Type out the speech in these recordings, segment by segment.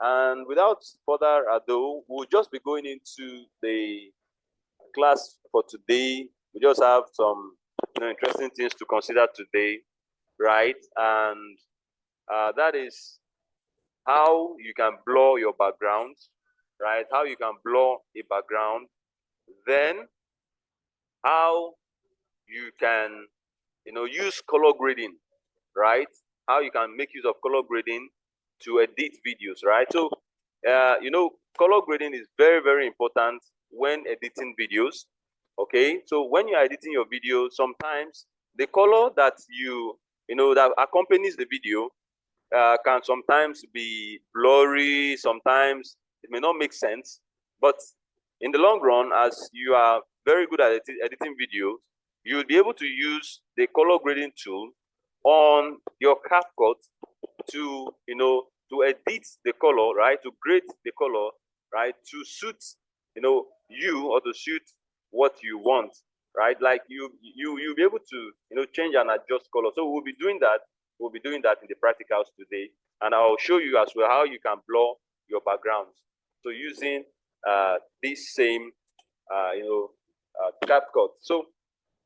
And without further ado, we'll just be going into the class for today. We just have some interesting things to consider today, right? And that is how you can blur your background, right? How you can blur a background. Then how you can, use color grading, right? How you can make use of color grading to edit videos, right? So, color grading is very, very important when editing videos. Okay, so when you're editing your video, sometimes the color that that accompanies the video can sometimes be blurry, sometimes it may not make sense. But in the long run, as you are very good at editing videos, you'll be able to use the color grading tool on your CapCut to, to edit the color, right? To grade the color, right? To suit, you, or to suit what you want, right? Like you'll be able to, change and adjust color. So we'll be doing that. We'll be doing that in the practicals today, and I'll show you as well how you can blur your backgrounds. So using this same, CapCut. So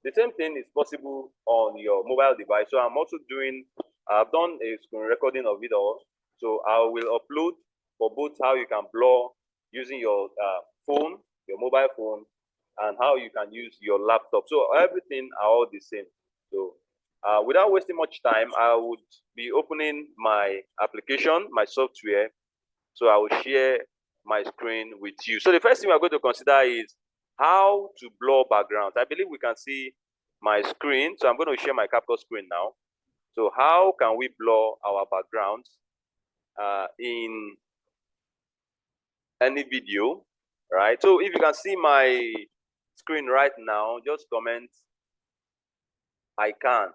the same thing is possible on your mobile device. So I'm also I've done a screen recording of it all. So I will upload for both how you can blur using your phone, your mobile phone, and how you can use your laptop. So everything are all the same. So without wasting much time, I would be opening my application, my software. So I will share my screen with you. So the first thing we're going to consider is how to blur backgrounds. I believe we can see my screen. So I'm going to share my CapCut screen now. So how can we blur our backgrounds in any video, right? So if you can see my screen right now, just comment I can,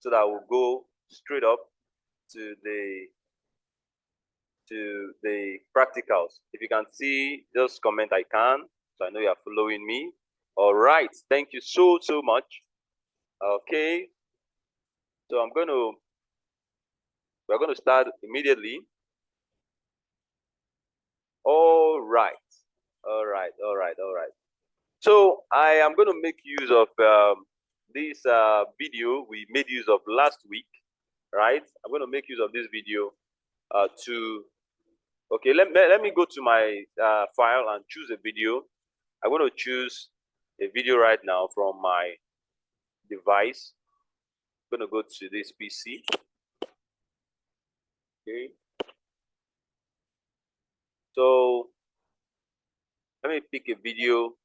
so that we'll go straight up to the practicals. If you can see, just comment I can, so I know you are following me. All right, thank you so much. Okay, so we're going to start immediately. All right. So I am going to make use of this video we made use of last week, right? I'm going to make use of this video okay, let me go to my file and choose a video. I'm going to choose a video right now from my device. I'm going to go to this PC. Okay. So let me pick a video.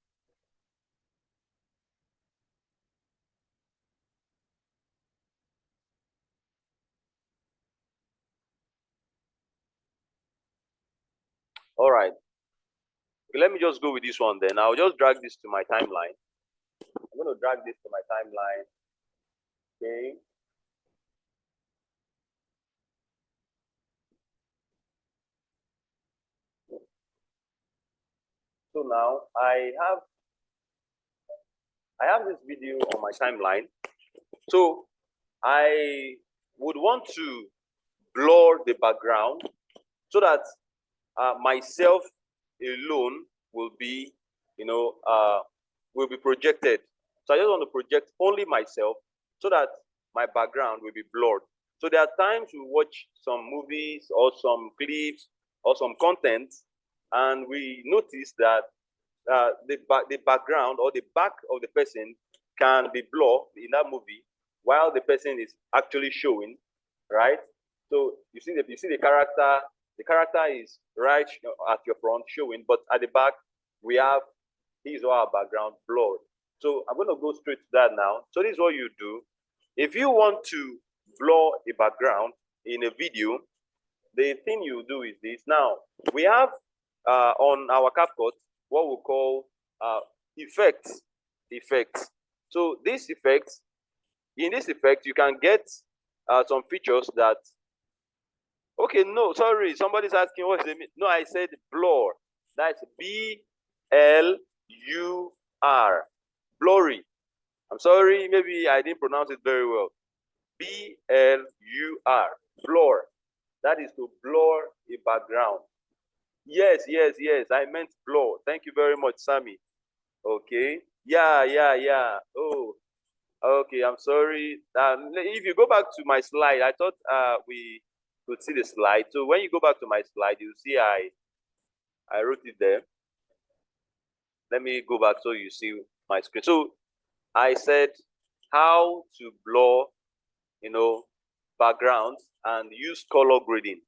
All right. Okay, let me just go with this one then. I'll just drag this to my timeline. I'm going to drag this to my timeline. Okay. So now I have this video on my timeline. So I would want to blur the background so that myself alone will be, will be projected. So I just want to project only myself so that my background will be blurred. So there are times we watch some movies or some clips or some content, and we notice that the background or the back of the person can be blurred in that movie while the person is actually showing, right? So you see the character. The character is right at your front showing, but at the back we have his or her background blurred. So I'm going to go straight to that now. So this is what you do. If you want to blur a background in a video, the thing you do is this. Now we have on our CapCut what we call effects. So this effect, in this effect, you can get some features that. Okay, no, sorry. Somebody's asking what is it? No, I said blur. That's BLUR. Blurry. I'm sorry, maybe I didn't pronounce it very well. BLUR. Blur. That is to blur a background. Yes, yes, yes. I meant blur. Thank you very much, Sammy. Okay. Yeah. Oh, okay. I'm sorry. If you go back to my slide, I thought we could see the slide. So when you go back to my slide, you see I wrote it there. Let me go back so you see my screen. So I said how to blur, backgrounds and use color grading.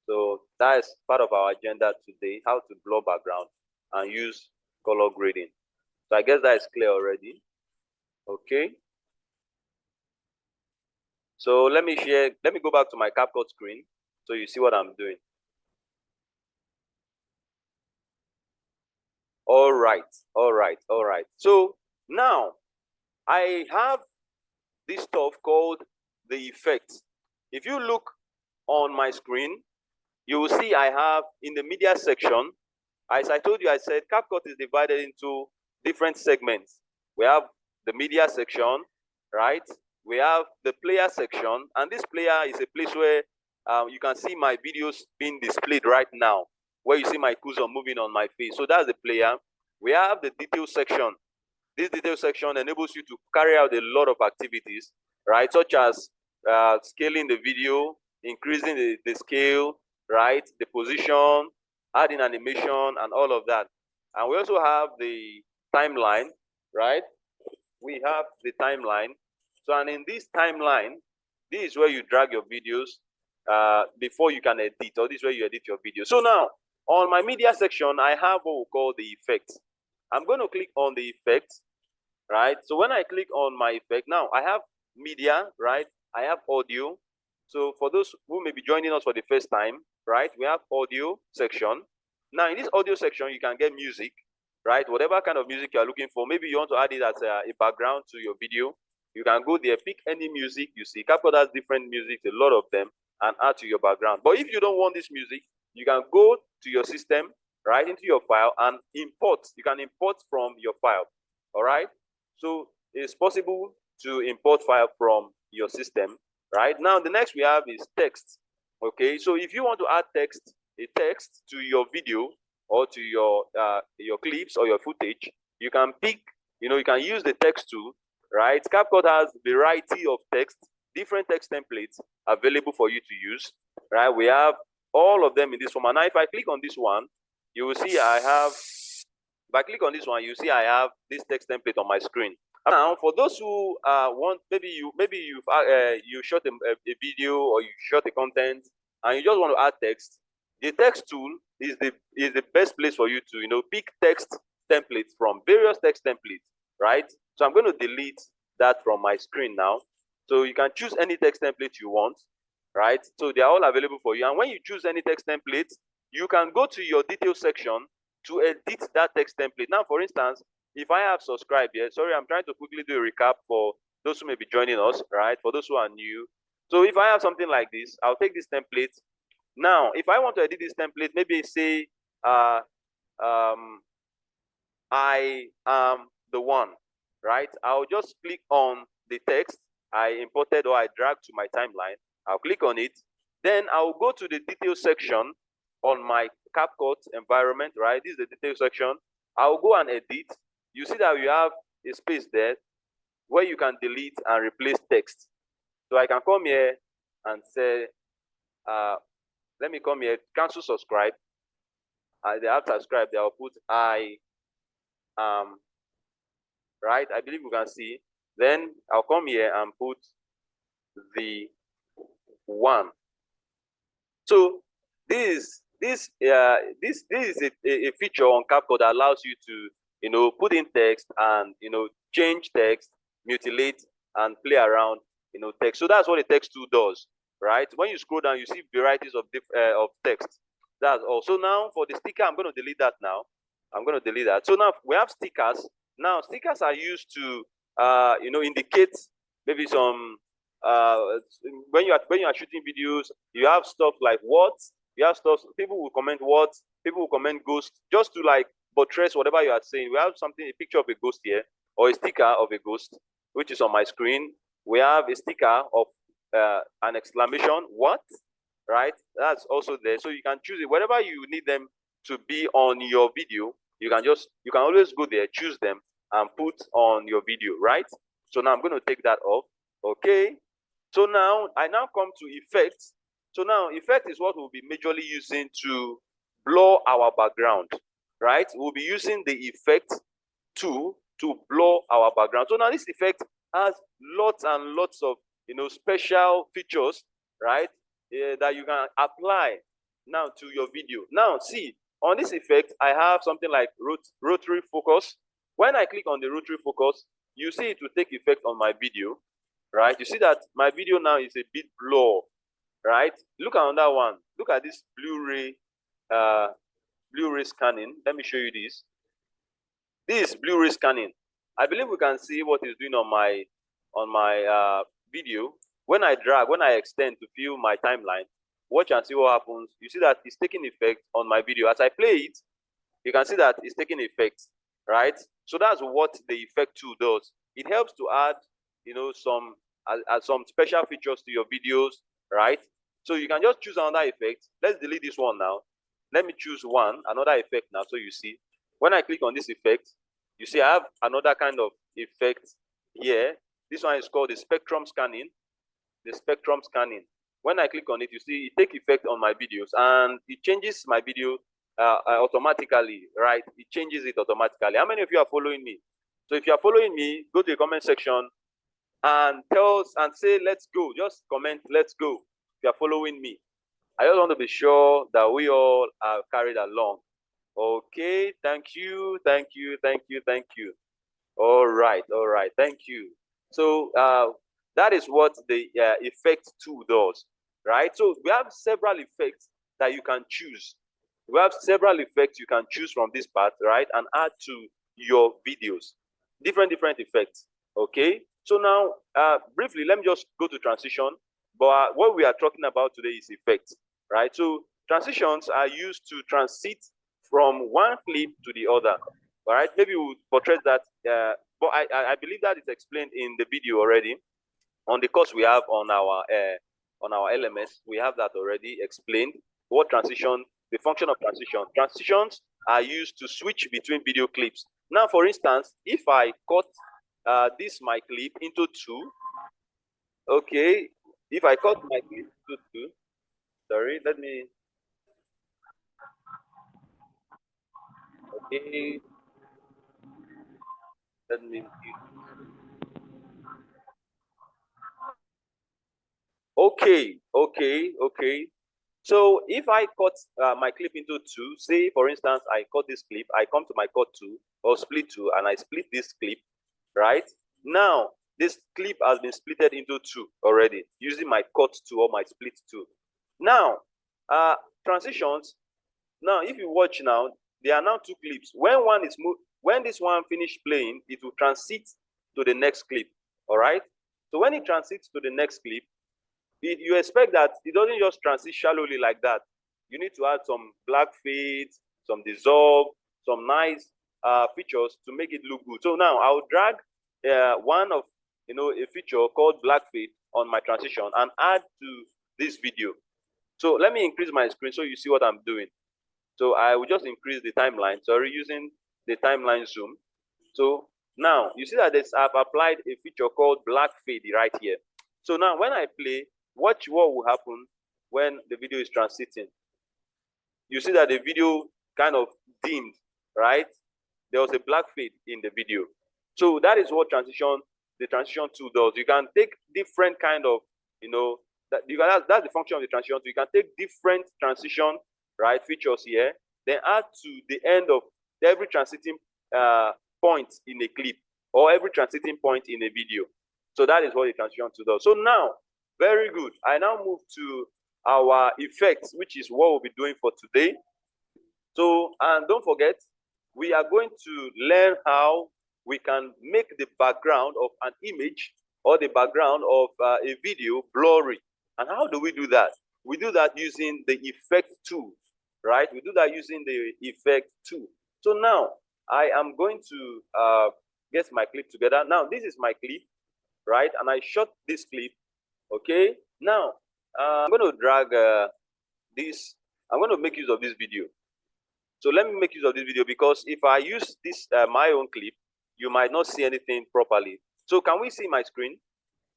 So that is part of our agenda today, how to blur background and use color grading. So I guess that is clear already. Okay. So let me go back to my CapCut screen so you see what I'm doing. All right. So now I have this stuff called the effect. If you look on my screen, you will see I have in the media section, as I told you, I said CapCut is divided into different segments. We have the media section, right? We have the player section, and this player is a place where you can see my videos being displayed right now, where you see my cursor moving on my face. So that's the player. We have the detail section. This detail section enables you to carry out a lot of activities, right? Such as scaling the video, increasing the scale, right? The position, adding animation, and all of that. And we also have the timeline, right? We have the timeline. So, and in this timeline, this is where you drag your videos before you can edit, or this is where you edit your video. So now, on my media section, I have what we call the effect. I'm going to click on the effect, right? So when I click on my effect, now I have media, right? I have audio. So for those who may be joining us for the first time, right? We have audio section. Now in this audio section, you can get music, right? Whatever kind of music you're looking for. Maybe you want to add it as a background to your video. You can go there, pick any music you see. CapCut has different music, a lot of them, and add to your background. But if you don't want this music, you can go to your system, right, into your file and import. You can import from your file, all right? So it's possible to import file from your system, right? Now the next we have is text. Okay, so if you want to add a text to your video or to your clips or your footage, you can pick, you can use the text tool, right? CapCut has a variety of text, different text templates available for you to use, right? We have all of them in this format. Now if I click on this one, you will see if I click on this one, you see I have this text template on my screen. Now, for those who want, maybe you shot a video or you shot a content and you just want to add text, the text tool is the best place for you to pick text templates from various text templates, right? So I'm going to delete that from my screen now. So you can choose any text template you want, right? So they are all available for you. And when you choose any text template, you can go to your details section to edit that text template. Now, for instance, if I have subscribed here, sorry, I'm trying to quickly do a recap for those who may be joining us, right? For those who are new. So if I have something like this, I'll take this template. Now, if I want to edit this template, maybe say, I am the one, right? I'll just click on the text I imported or I dragged to my timeline. I'll click on it. Then I'll go to the details section on my CapCut environment, right? This is the details section. I'll go and edit. You see that you have a space there where you can delete and replace text. So I can come here and say, let me come here, cancel subscribe. They have subscribe, they will put I am, right? I believe you can see. Then I'll come here and put the one. So this is a feature on CapCut that allows you to put in text and change text, mutilate and play around text. So that's what the text tool does, right? When you scroll down, you see varieties of text. That's all. So now for the sticker, I'm going to delete that now. I'm going to delete that. So now we have stickers. Now stickers are used to indicate maybe some when you are shooting videos, you have stuff like what, you have stuff, people will comment what, people will comment ghost, just to like buttress whatever you are saying. We have a picture of a ghost here, or a sticker of a ghost, which is on my screen. We have a sticker of an exclamation, what, right? That's also there. So you can choose it. Whenever you need them to be on your video, you can always go there, choose them, and put on your video, right? So now I'm going to take that off. Okay. So now I now come to effects. So now effect is what we'll be majorly using to blur our background, right? We'll be using the effect tool to blur our background. So now this effect has lots and lots of special features, right? That you can apply now to your video. Now see, on this effect, I have something like rotary focus. When I click on the rotary focus, you see it will take effect on my video, right? You see that my video now is a bit blur, right? Look at that one. Look at this Blu-ray scanning. Let me show you this. This is Blu-ray scanning. I believe we can see what it's doing on my video. When I extend to fill my timeline, watch and see what happens. You see that it's taking effect on my video. As I play it, you can see that it's taking effect, right? So that's what the effect tool does. It helps to add, some special features to your videos, right? So you can just choose another effect. Let's delete this one now. Let me choose another effect now. So you see, when I click on this effect, you see I have another kind of effect here. This one is called the spectrum scanning. The spectrum scanning. When I click on it, you see it take effect on my videos, and it changes my video automatically, right? It changes it automatically. How many of you are following me? So if you are following me, go to the comment section and tell us and say, let's go. Just comment, let's go. If you are following me. I just want to be sure that we all are carried along. Okay, thank you, thank you, thank you, thank you. All right, thank you. So that is what the effect tool does, right? So we have several effects that you can choose. We have several effects you can choose from this part, right, and add to your videos. Different effects, okay? So now, briefly, let me just go to transition. But what we are talking about today is effects, right? So transitions are used to transit from one clip to the other, all right? Maybe we'll portray that, but I believe that is explained in the video already. On the course we have on our LMS, we have that already explained. What transition, the function of transition. Transitions are used to switch between video clips. Now, for instance, if I cut this my clip into two, okay, if I cut my clip into two, sorry, let me, okay, let me, okay. So if I cut my clip into two, say for instance, I cut this clip, I come to my cut two or split two, and I split this clip, right? Now, this clip has been splitted into two already using my cut two or my split two. Now, transitions. Now, if you watch now, there are now two clips. When one is moved, when this one finish playing, it will transit to the next clip. All right. So when it transits to the next clip, you expect that it doesn't just transit shallowly like that. You need to add some black fades, some dissolve, some nice features to make it look good. So now I'll drag one of a feature called black fade on my transition and add to this video. So let me increase my screen so you see what I'm doing. So I will just increase the timeline, sorry, using the timeline zoom. So now you see that I've applied a feature called black fade right here. So now when I play, watch what will happen when the video is transiting. You see that the video kind of dimmed, right? There was a black fade in the video. So that is what the transition tool does. You can take different kind of, that's the function of the transition tool. You can take different transition, right, features here, then add to the end of every transiting point in a clip or every transiting point in a video. So that is what the transition tool does. So now, very good. I now move to our effects, which is what we'll be doing for today. So, and don't forget, we are going to learn how we can make the background of an image or the background of a video blurry. And how do we do that? We do that using the effect tool, right? We do that using the effect tool. So now I am going to get my clip together. Now this is my clip, right? And I shot this clip, okay? Now I'm going to drag this. I'm going to make use of this video. So let me make use of this video, because if I use this my own clip, you might not see anything properly. So can we see my screen?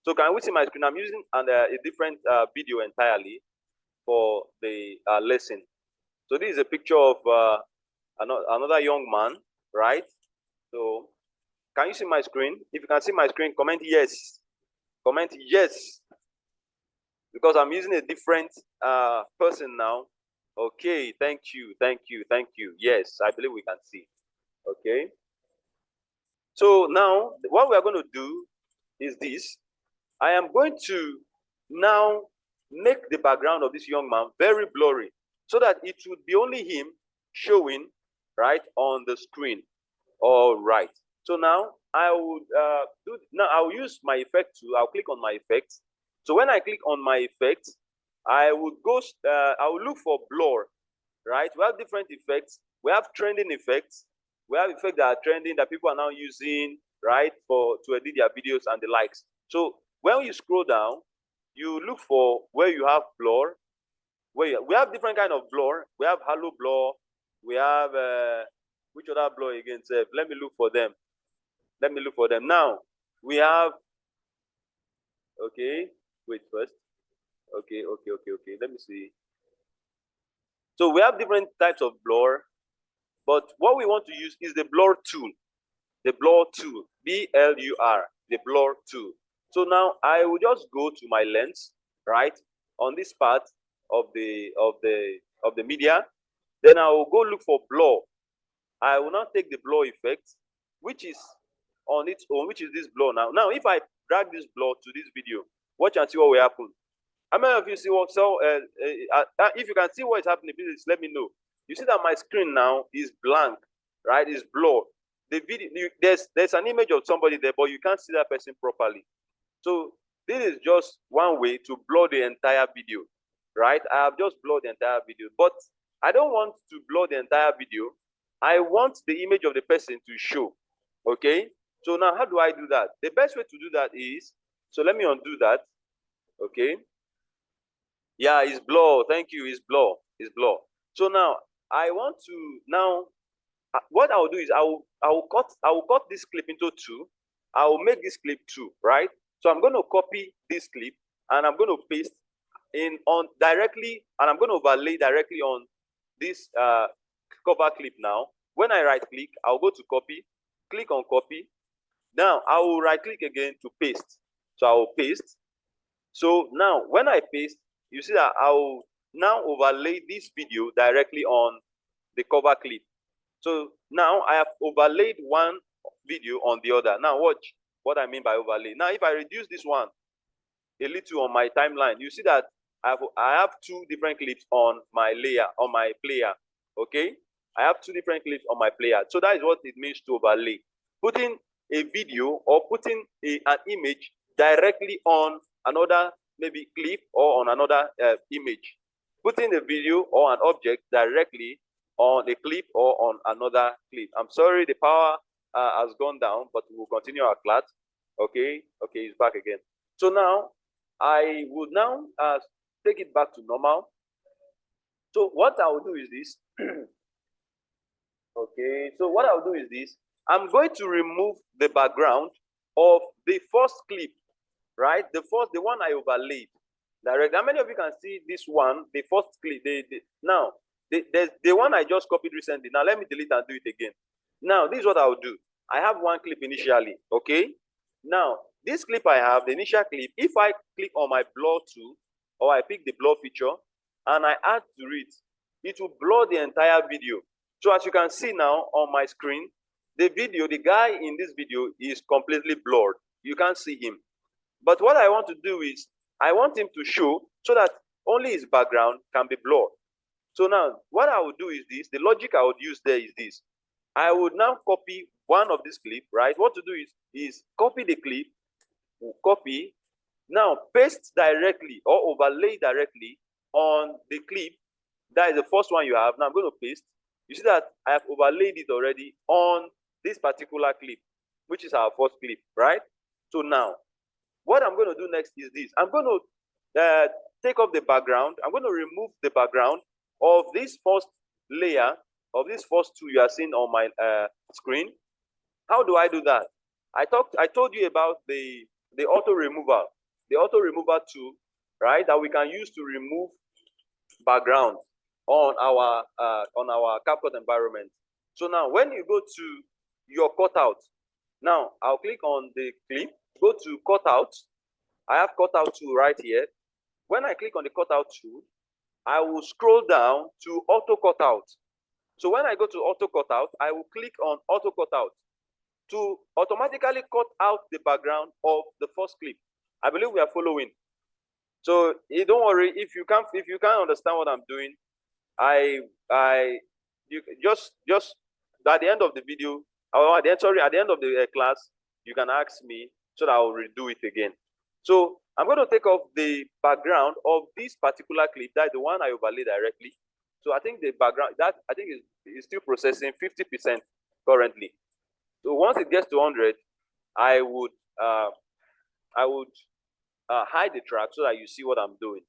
So can we see my screen? I'm using a different video entirely for the lesson. So this is a picture of another young man, right? So can you see my screen? If you can see my screen, comment yes. Comment yes. Because I'm using a different person now. Okay, thank you, thank you, thank you. Yes, I believe we can see. Okay. So now what we are going to do is this. I am going to now make the background of this young man very blurry, so that it would be only him showing right on the screen. All right. So now I would I'll use my effect tool. I'll click on my effects. So when I click on my effects, I would go. I will look for blur. Right. We have different effects. We have trending effects. We have effects that are trending that people are now using, right, to edit their videos and the likes. So when you scroll down, you look for where you have blur. We have different kind of blur. We have halo blur. We have which other blur again? Sir? Let me look for them. Let me look for them. Now we have. Okay, wait first. Okay. Let me see. So we have different types of blur, but what we want to use is the blur tool. The blur tool, BLUR, the blur tool. So now I will just go to my lens, right, on this part of the media. Then I will go look for blur. I will now take the blur effect, which is on its own, which is this blur now. Now, if I drag this blur to this video, watch and see what will happen. How many of you see what? So, if you can see what is happening, please let me know. You see that my screen now is blank, right? It's blurred. The video, there's an image of somebody there, but you can't see that person properly. So this is just one way to blur the entire video, right? I have just blurred the entire video, but I don't want to blur the entire video. I want the image of the person to show. Okay. So now, how do I do that? The best way to do that is, so let me undo that. Okay. Yeah, it's blur. Thank you. It's blur. It's blur. So now I want to what I will do is I will cut this clip into two. I will make this clip two, right? So I'm going to copy this clip and I'm going to paste on directly, and I'm going to overlay directly on this cover clip now. When I right click, I'll go to copy, click on copy. Now I will right click again to paste. So I will paste. So now when I paste, you see that I will now overlay this video directly on the cover clip. So now I have overlaid one video on the other. Now watch what I mean by overlay. Now if I reduce this one a little on my timeline, you see that I have two different clips on my layer, on my player. Okay, I have two different clips on my player. So that is what it means to overlay. Putting a video or putting an image directly on another maybe clip or on another image. Putting a video or an object directly on a clip or on another clip. I'm sorry, the power has gone down, but we will continue our class. Okay, it's back again. So now I would now take it back to normal. So what I will do is this. Okay, so what I'll do is this. I'm going to remove the background of the first clip, right? The one I overlaid. Direct. How many of you can see this one, the first clip? Now, there's the one I just copied recently. Now, let me delete and do it again. Now, this is what I'll do. I have one clip initially, okay? Now, this clip I have, the initial clip, if I click on my blur tool, or I pick the blur feature, and I add to it, it will blur the entire video. So as you can see now on my screen, the guy in this video is completely blurred. You can't see him. But what I want to do is, I want him to show so that only his background can be blurred. So now, what I would do is this, the logic I would use there is this. I would now copy one of this clip, right? What to do is copy the clip, copy, now paste directly or overlay directly on the clip. That is the first one you have. Now I'm going to paste. You see that I have overlaid it already on this particular clip, which is our first clip, right? So now, what I'm going to do next is this. I'm going to take off the background. I'm going to remove the background of this first layer, of this first two you are seeing on my screen. How do I do that? I told you about the auto removal, tool, right? That we can use to remove background on our CapCut environment. So now, when you go to your cutout, now I'll click on the clip, go to cutout. I have cutout tool right here. When I click on the cutout tool, I will scroll down to auto cutout. So when I go to auto cutout, I will click on auto cutout to automatically cut out the background of the first clip. I believe we are following. So don't worry if you can't understand what I'm doing. You just at the end of the video, or at the end of the class, you can ask me so that I will redo it again. So I'm going to take off the background of this particular clip. That's the one I overlaid directly. So I think the background that I think is still processing 50% currently. So once it gets to 100, I would hide the track so that you see what I'm doing.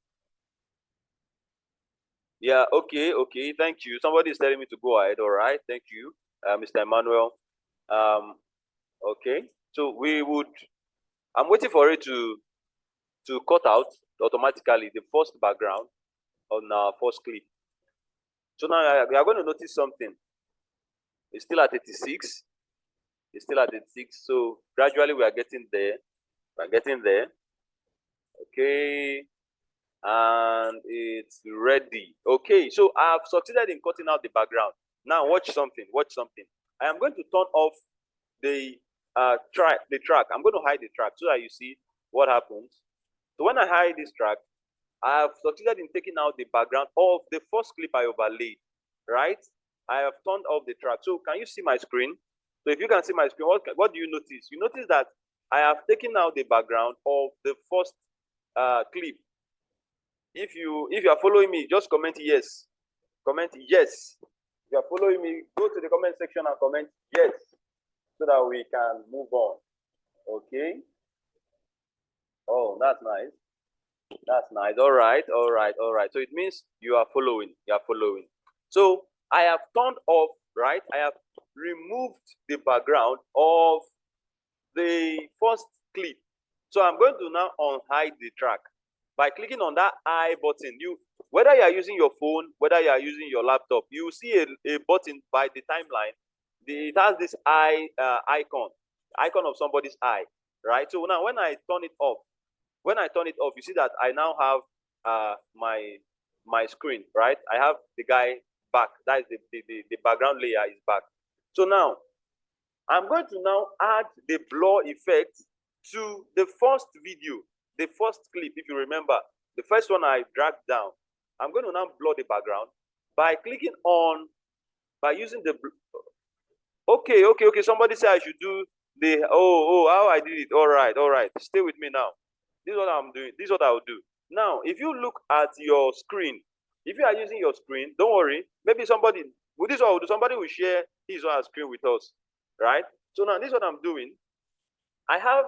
Yeah, okay, thank you. Somebody is telling me to go ahead. All right, thank you, Mr. Emmanuel. Okay, so I'm waiting for it to cut out automatically the first background on our first clip. So now we are going to notice something. It's still at 86. It's still at 86. So gradually we are getting there. We're getting there. Okay. And it's ready. Okay, so I have succeeded in cutting out the background. Now watch something. I am going to turn off the track. I'm going to hide the track so that you see what happens. So when I hide this track, I have succeeded in taking out the background of the first clip I overlaid, right? I have turned off the track. So can you see my screen? So if you can see my screen, what do you notice? You notice that I have taken out the background of the first clip. If you are following me, just comment yes. Comment yes. If you are following me, go to the comment section and comment yes, so that we can move on. Okay. Oh, that's nice. That's nice. All right. So it means you are following. So I have turned off, right? I have removed the background of the first clip. So I'm going to now unhide the track by clicking on that I button. Whether you are using your phone, whether you are using your laptop, you see a button by the timeline. It has this icon of somebody's eye, right? So now when I turn it off, you see that I now have my screen, right? I have the guy back. That is the background layer is back. So now I'm going to now add the blur effect to the first video, the first clip. If you remember, the first one I dragged down. I'm going to now blur the background by clicking on, by using the. Okay. Somebody said I should do the. How I did it. All right. Stay with me now. This is what I'm doing. This is what I will do. Now, if you look at your screen, if you are using your screen, don't worry. Maybe somebody with this will do. Somebody will share his or her screen with us, right? So now this is what I'm doing. I have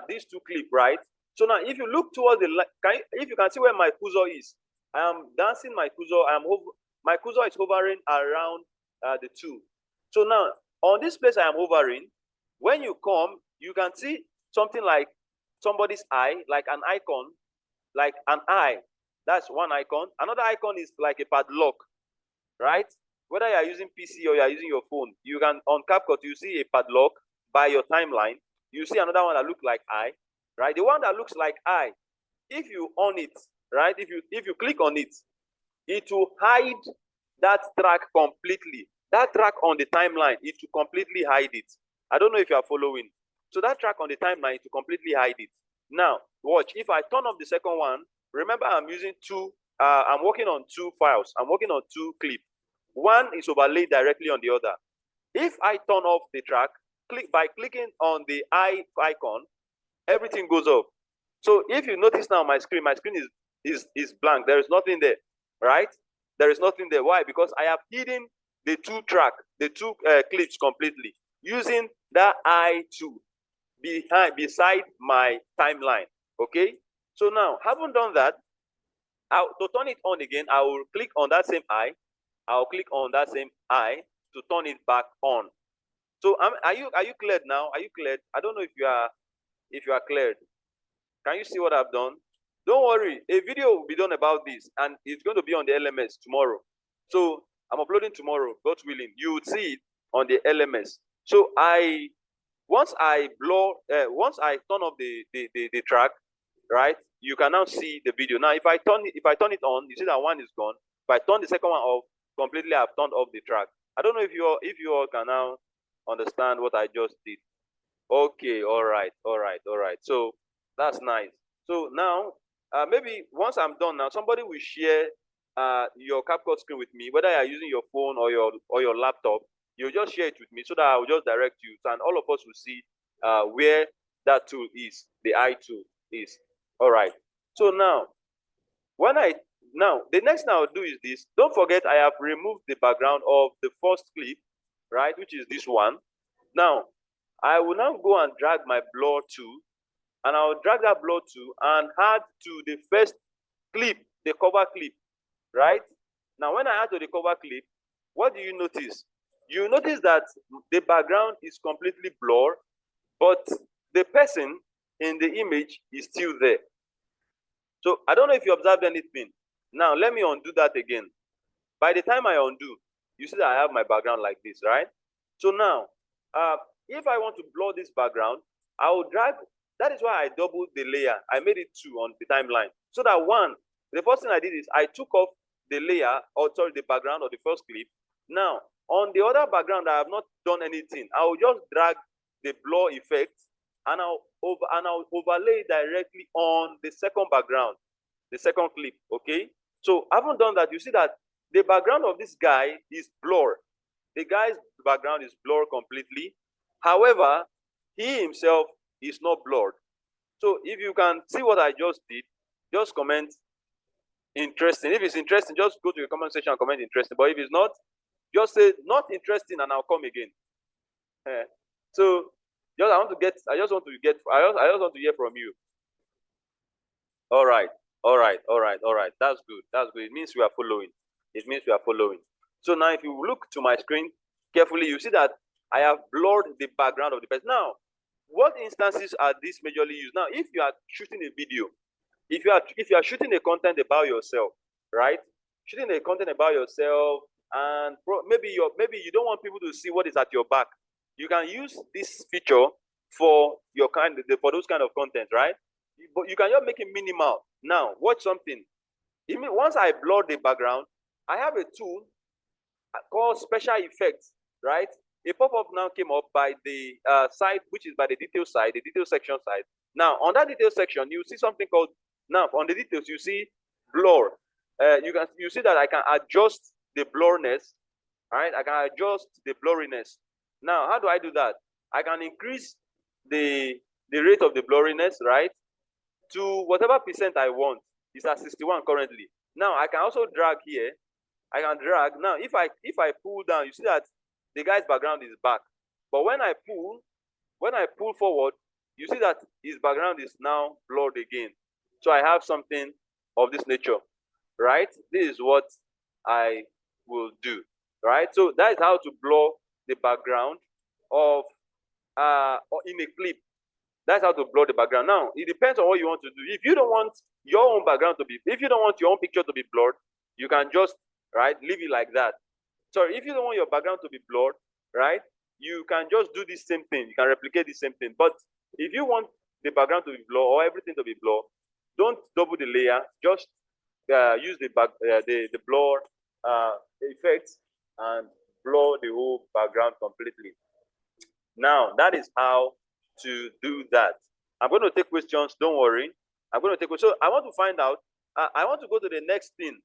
these two clips, right? So now if you look towards the if you can see where my cursor is, I am dancing my cursor. My cursor is hovering around the two. So now on this place I am hovering. When you come, you can see something like somebody's eye, like an icon, like an eye. That's one icon. Another icon is like a padlock, right? Whether you are using PC or you are using your phone, you can, on CapCut, you see a padlock by your timeline. You see another one that looks like eye, right? The one that looks like eye, if you on it, right? If you click on it, it will hide that track completely. That track on the timeline, it will completely hide it. I don't know if you are following. So that track on the timeline, it will completely hide it. Now, watch. If I turn off the second one, remember I'm using two, I'm working on two files. I'm working on two clips. One is overlaid directly on the other. If I turn off the track, by clicking on the eye icon, everything goes off. So if you notice now my screen is blank. There is nothing there, right? There is nothing there. Why? Because I have hidden the two clips completely using that eye tool beside my timeline. Okay. So now, having done that, To turn it on again, I will click on that same eye. I'll click on that same eye to turn it back on. So are you cleared now? Are you cleared? I don't know if you are cleared. Can you see what I've done? Don't worry, a video will be done about this, and it's going to be on the LMS tomorrow. So I'm uploading tomorrow, God willing. You would see it on the LMS. So once I turn off the track, right? You can now see the video. Now, if I turn it on, you see that one is gone. If I turn the second one off completely, I've turned off the track. I don't know if you all can now understand what I just did. Okay, all right. So that's nice. So now, maybe once I'm done now, somebody will share your CapCut screen with me, whether you're using your phone or your laptop. You just share it with me so that I will just direct you, and all of us will see where that tool is, the eye tool is. All right. So now, the next thing I'll do is this. Don't forget, I have removed the background of the first clip, right, which is this one. Now, I will now go and drag my blur tool, and I'll drag that blur tool and add to the first clip, the cover clip, right? Now, when I add to the cover clip, what do you notice? You notice that the background is completely blurred, but the person in the image is still there. So I don't know if you observed anything. Now, let me undo that again. By the time I undo, you see that I have my background like this, right? So now, if I want to blur this background, I will drag. That is why I doubled the layer. I made it 2 on the timeline. So that the first thing I did is I took off the layer, or sorry, the background of the first clip. Now, on the other background, I have not done anything. I will just drag the blur effect, and I'll overlay directly on the second background, the second clip. Okay. So having done that, you see that the background of this guy is blurred. The guy's background is blurred completely. However, he himself is not blurred. So if you can see what I just did, just comment interesting. If it's interesting, just go to the comment section and comment interesting. But if it's not, just say not interesting and I'll come again. So I just want to hear from you. All right. That's good. It means we are following. So now if you look to my screen carefully, you see that I have blurred the background of the person. Now, what instances are these majorly used? Now, if you are shooting a video, if you are shooting a content about yourself, right? Shooting a content about yourself, and maybe you don't want people to see what is at your back. You can use this feature for those kind of content, right? But you can just make it minimal. Now, watch something. Once I blur the background, I have a tool called special effects, right? A pop-up now came up by the side, which is by the detail side, the detail section side. Now, on that detail section, you see something called, now on the details, you see blur. You see that I can adjust the blurriness, right? I can adjust the blurriness. Now, how do I do that? I can increase the rate of the blurriness, right, to whatever percent I want. It's at 61 currently. Now, I can also drag here. I can drag. Now, if I pull down, you see that the guy's background is back. But when I pull forward, you see that his background is now blurred again. So I have something of this nature, right? This is what I will do, right? So that is how to blur the background of in a clip. That's how to blur the background. Now, it depends on what you want to do. If you don't want your own background to be, if you don't want your own picture to be blurred, you can just, right, leave it like that. Sorry, if you don't want your background to be blurred, right, you can just do the same thing. You can replicate the same thing. But if you want the background to be blurred or everything to be blurred, don't double the layer. Just use the blur effects and blur the whole background completely. Now, that is how to do that. I'm going to take questions. Don't worry. I'm going to take questions. So I want to find out. I want to go to the next thing.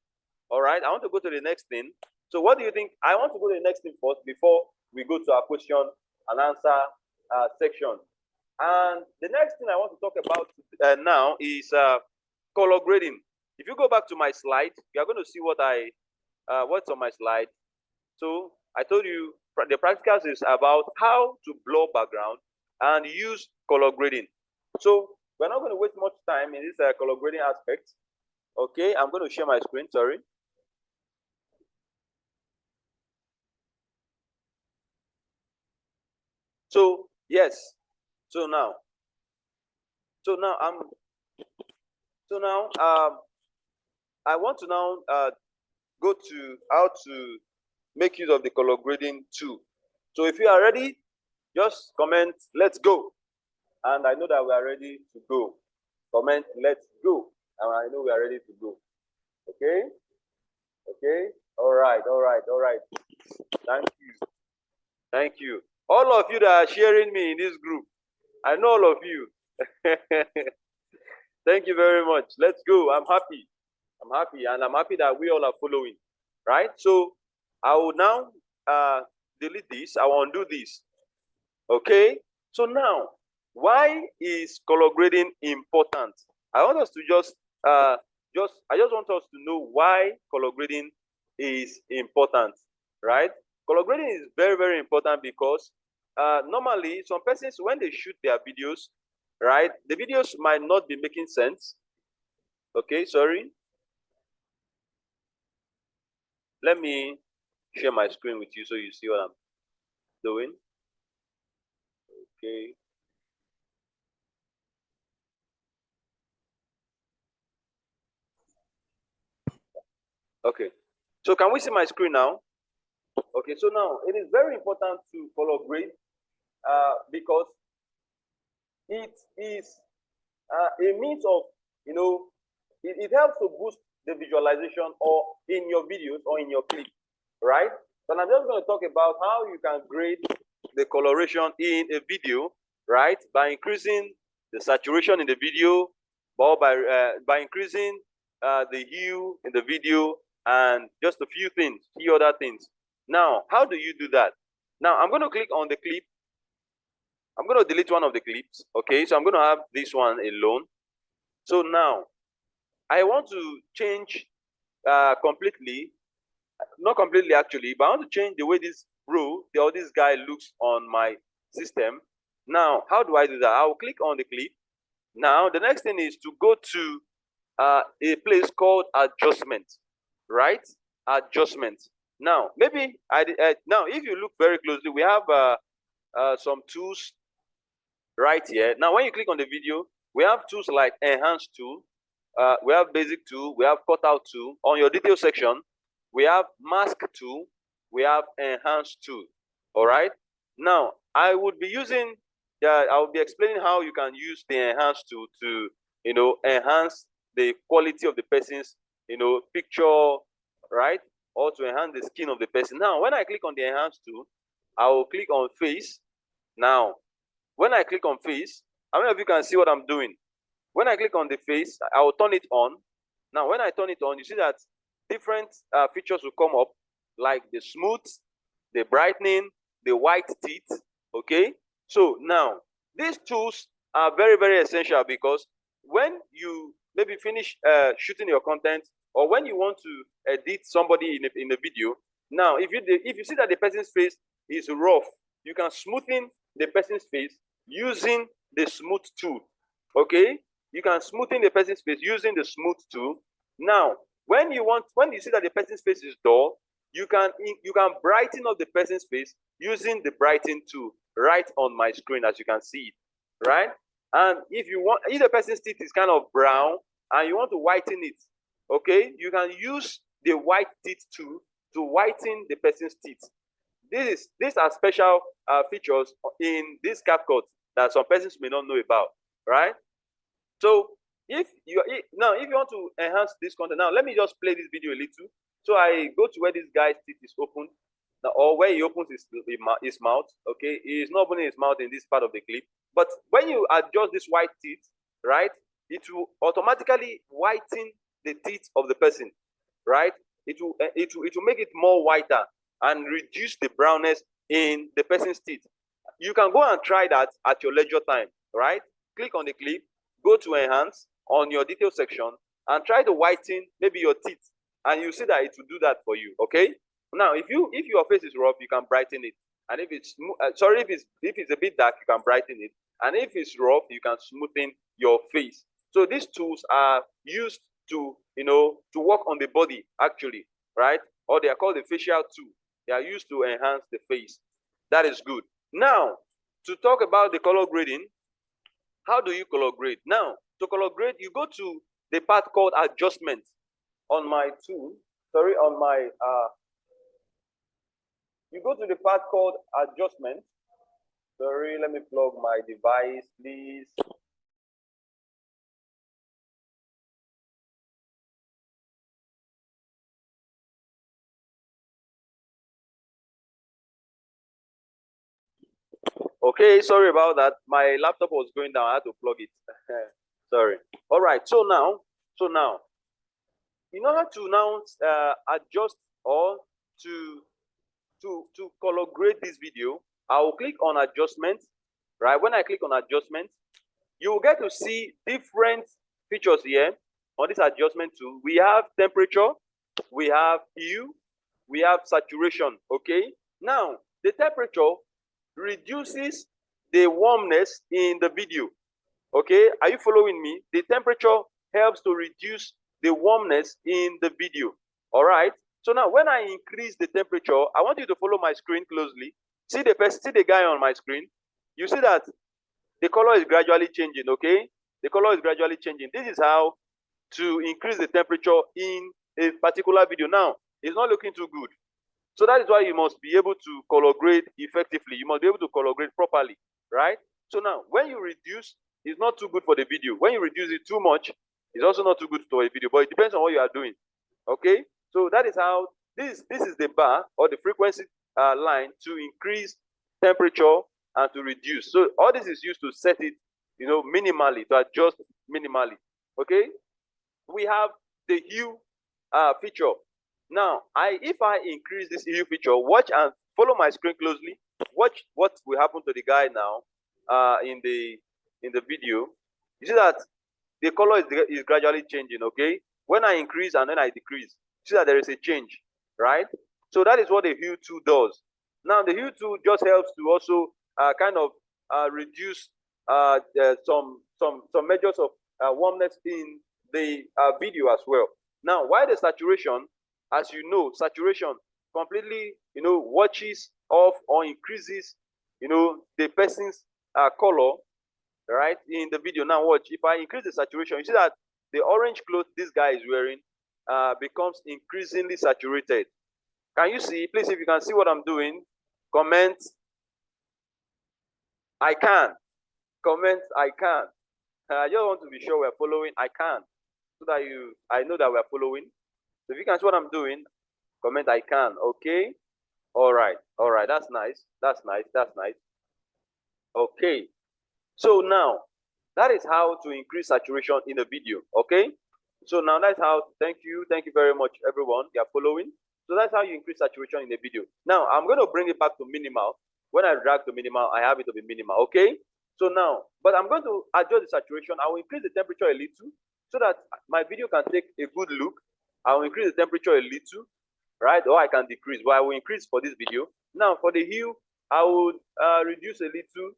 All right. I want to go to the next thing. So what do you think? I want to go to the next thing first before we go to our question and answer section. And the next thing I want to talk about now is color grading. If you go back to my slide, you are going to see what's on my slide. So I told you the practicals is about how to blur background and use color grading. So we're not going to waste much time in this color grading aspect. Okay, I'm going to share my screen, sorry. So, yes. So now, so now I'm, so now, I want to now go to how to make use of the color grading tool. So if you are ready, just comment, let's go. And I know that we are ready to go. Comment, let's go. And I know we are ready to go. Okay? Okay? All right, all right, all right. Thank you. Thank you. All of you that are sharing me in this group, I know all of you. Thank you very much. Let's go. I'm happy. I'm happy. And I'm happy that we all are following. Right? So I will now delete this. I will undo this. Okay? So now, why is color grading important? I want us to I just want us to know why color grading is important, right? Color grading is very, very important because normally some persons, when they shoot their videos, right, the videos might not be making sense. Okay, sorry. Let me share my screen with you so you see what I'm doing. Okay. Okay. So can we see my screen now? Okay, so now it is very important to color grade because it is a means of, it helps to boost the visualization or in your videos or in your clip, right? So I'm just going to talk about how you can grade the coloration in a video, right? By increasing the saturation in the video, or by increasing the hue in the video, and just a few other things. Now, how do you do that? Now, I'm going to click on the clip. I'm going to delete one of the clips. Okay, so I'm going to have this one alone. So now, I want to change completely, not completely actually, but I want to change the way this or this guy looks on my system. Now, how do I do that? I'll click on the clip. Now, the next thing is to go to a place called adjustment, right? Adjustment. Now, maybe now if you look very closely, we have some tools right here. Now, when you click on the video, we have tools like enhance tool, we have basic tool, we have cutout tool. On your detail section, we have mask tool, we have enhance tool. All right. Now, I would be using, I will be explaining how you can use the enhance tool to, enhance the quality of the person's, picture, right? Or to enhance the skin of the person. Now, when I click on the enhance tool, I will click on face. Now, when I click on face, how many of you can see what I'm doing? When I click on the face, I will turn it on. Now, when I turn it on, you see that different features will come up, like the smooth, the brightening, the white teeth. Okay. So now, these tools are very, very essential because when you maybe finish shooting your content, or when you want to edit somebody in a video, now if you see that the person's face is rough, you can smoothen the person's face using the smooth tool. Okay, you can smoothen the person's face using the smooth tool. Now, when you see that the person's face is dull, you can brighten up the person's face using the brighten tool right on my screen, as you can see it, right? And if the person's teeth is kind of brown and you want to whiten it, okay, you can use the white teeth tool to whiten the person's teeth. These are special features in this CapCut that some persons may not know about, right? So if you want to enhance this content, now let me just play this video a little. So I go to where this guy's teeth is open, now, or where he opens his mouth. Okay, he is not opening his mouth in this part of the clip, but when you adjust this white teeth, right, it will automatically whiten the teeth of the person, right? It will make it more whiter and reduce the brownness in the person's teeth. You can go and try that at your leisure time, right? Click on the clip, go to enhance on your detail section, and try to whiten maybe your teeth, and you see that it will do that for you. Okay. Now, if your face is rough, you can brighten it, and if it's if it's a bit dark, you can brighten it, and if it's rough, you can smoothen your face. So these tools are used to, to work on the body actually, right? Or they are called the facial tool. They are used to enhance the face. That is good. Now, to talk about the color grading, how do you color grade? Now, to color grade, you go to the part called adjustment on my tool. Sorry, on my, you go to the part called adjustment. Sorry, let me plug my device, please. Okay, sorry about that. My laptop was going down. I had to plug it. Sorry. All right. So now, in order to now adjust or to color grade this video, I will click on adjustment. Right. When I click on adjustment, you will get to see different features here on this adjustment tool. We have temperature, we have hue, we have saturation. Okay. Now, the temperature reduces the warmness in the video. Okay, are you following me? The temperature helps to reduce the warmness in the video. All right. So now when I increase the temperature, I want you to follow my screen closely. See the guy on my screen. You see that the color is gradually changing. Okay, the color is gradually changing. This is how to increase the temperature in a particular video. Now, it's not looking too good. So that is why you must be able to color grade effectively. You must be able to color grade properly, right? So now, when you reduce, it's not too good for the video. When you reduce it too much, it's also not too good for a video, but it depends on what you are doing, okay? So that is how, this is the bar or the frequency line to increase temperature and to reduce. So all this is used to set it, minimally, to adjust minimally, okay? We have the hue feature. Now, if I increase this hue feature, watch and follow my screen closely. Watch what will happen to the guy now in the video. You see that the color is gradually changing, okay? When I increase and then I decrease, see that there is a change, right? So that is what the hue tool does. Now, the hue tool just helps to also kind of reduce some measures of warmness in the video as well. Now, while the saturation, as you know, saturation completely, washes off or increases, the person's color, right, in the video. Now watch, if I increase the saturation, you see that the orange clothes this guy is wearing becomes increasingly saturated. Can you see? Please, if you can see what I'm doing, comment I can. Comment I can. I just want to be sure we're following. I can, so that I know that we're following. So if you can see what I'm doing, comment I can. Okay. All right. That's nice. That's nice. Okay. So now, that is how to increase saturation in a video. Okay. So now that's how. Thank you very much, everyone. You are following. So that's how you increase saturation in a video. Now I'm going to bring it back to minimal. When I drag to minimal, I have it to be minimal. Okay. So now, but I'm going to adjust the saturation. I will increase the temperature a little so that my video can take a good look. I will increase the temperature a little, right? Or I can decrease, but I will increase for this video. Now for the hue, I would reduce a little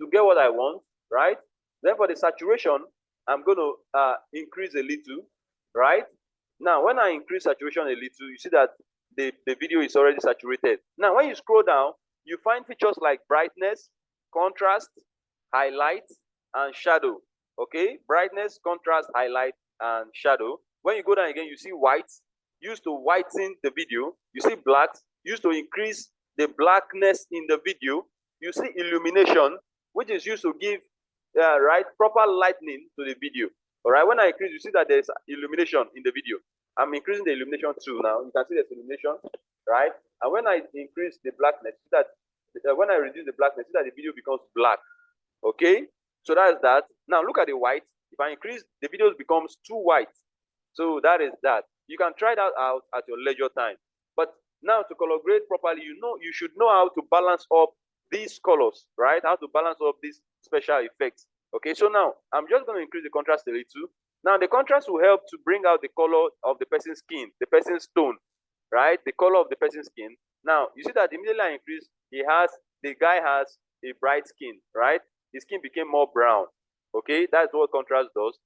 to get what I want, right? Then for the saturation, I'm going to increase a little, right? Now, when I increase saturation a little, you see that the video is already saturated. Now, when you scroll down, you find features like brightness, contrast, highlight, and shadow. Okay, brightness, contrast, highlight, and shadow. When you go down again, you see white, used to whiten the video. You see black, used to increase the blackness in the video. You see illumination, which is used to give right, proper lightning to the video. All right, when I increase, you see that there's illumination in the video. I'm increasing the illumination too now. You can see there's illumination, right? And when I increase the blackness, see that when I reduce the blackness, see that the video becomes black. Okay, so that is that. Now look at the white. If I increase, the video becomes too white. So that is that. You can try that out at your leisure time. But now to color grade properly, you should know how to balance up these colors, right? How to balance up these special effects. Okay, so now I'm just going to increase the contrast a little. Now the contrast will help to bring out the color of the person's skin, the person's tone, right? The color of the person's skin. Now you see that immediately I increase, the guy has a bright skin, right? His skin became more brown. Okay, that's what contrast does.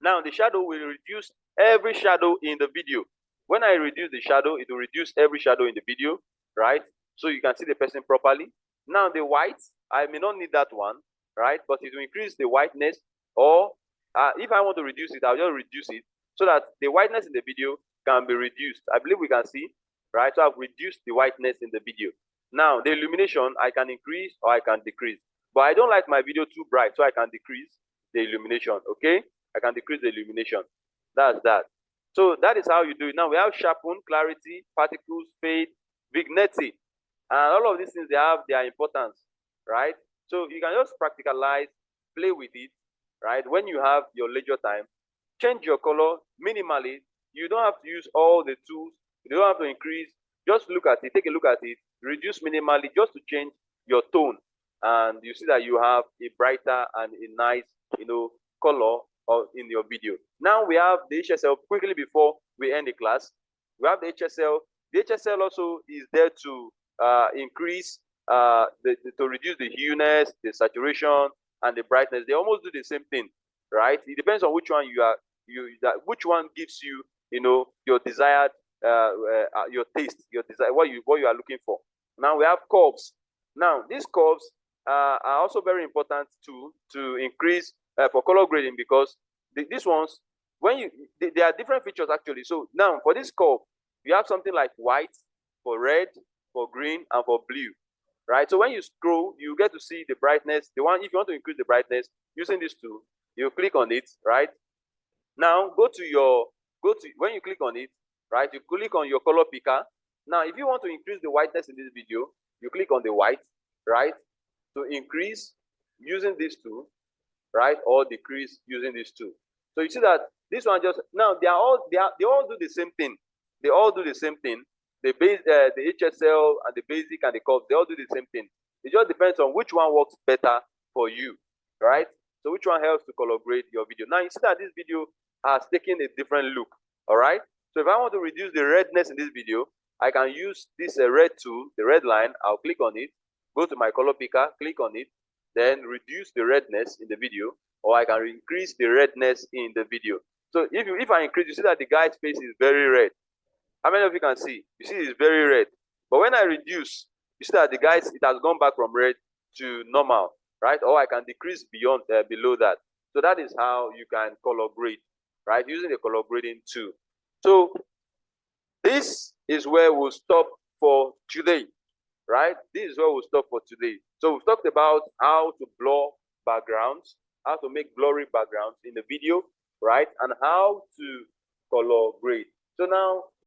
Now the shadow will reduce every shadow in the video. When I reduce the shadow, it will reduce every shadow in the video, right? So you can see the person properly. Now the white, I may not need that one, right? But it will increase the whiteness, or if I want to reduce it, I'll just reduce it so that the whiteness in the video can be reduced. I believe we can see, right? So I've reduced the whiteness in the video. Now the illumination, I can increase or I can decrease. But I don't like my video too bright, so I can decrease the illumination, okay? I can decrease the illumination. That's that. So that is how you do it. Now we have sharpen, clarity, particles, fade, vignette. And all of these things, they have their importance, right? So you can just practicalize, play with it, right? When you have your leisure time, change your color minimally. You don't have to use all the tools. You don't have to increase. Just look at it, take a look at it, reduce minimally just to change your tone. And you see that you have a brighter and a nice, color in your video. Now we have the HSL. Quickly before we end the class, we have the HSL. The HSL also is there to increase, to reduce the hueness, the saturation, and the brightness. They almost do the same thing, right? It depends on which one which one gives you, your desired, your taste, your desire, what you are looking for. Now we have curves. Now these curves are also very important to increase for color grading, because these ones, there are different features actually. So now for this curve, you have something like white for red, for green, and for blue, right? So when you scroll, you get to see the brightness. The one, if you want to increase the brightness using this tool, you click on it, right? Now when you click on it, right, you click on your color picker. Now if you want to increase the whiteness in this video, you click on the white, right, to increase using this tool, right, or decrease using this tool. So you see that this one just, now they all do the same thing. They all do the same thing. The HSL and the basic and the curves, they all do the same thing. It just depends on which one works better for you, right? So which one helps to color grade your video. Now you see that this video has taken a different look, all right? So if I want to reduce the redness in this video, I can use this red tool, the red line. I'll click on it, go to my color picker, click on it, then reduce the redness in the video, or I can increase the redness in the video. So if I increase, you see that the guy's face is very red. How many of you can see? You see it's very red. But when I reduce, you see that the guys, it has gone back from red to normal, right? Or I can decrease beyond below that. So that is how you can color grade, right? Using the color grading tool. So this is where we'll stop for today, right? This is where we'll stop for today. So we've talked about how to blur backgrounds, how to make blurry backgrounds in the video, right? And how to color grade. So now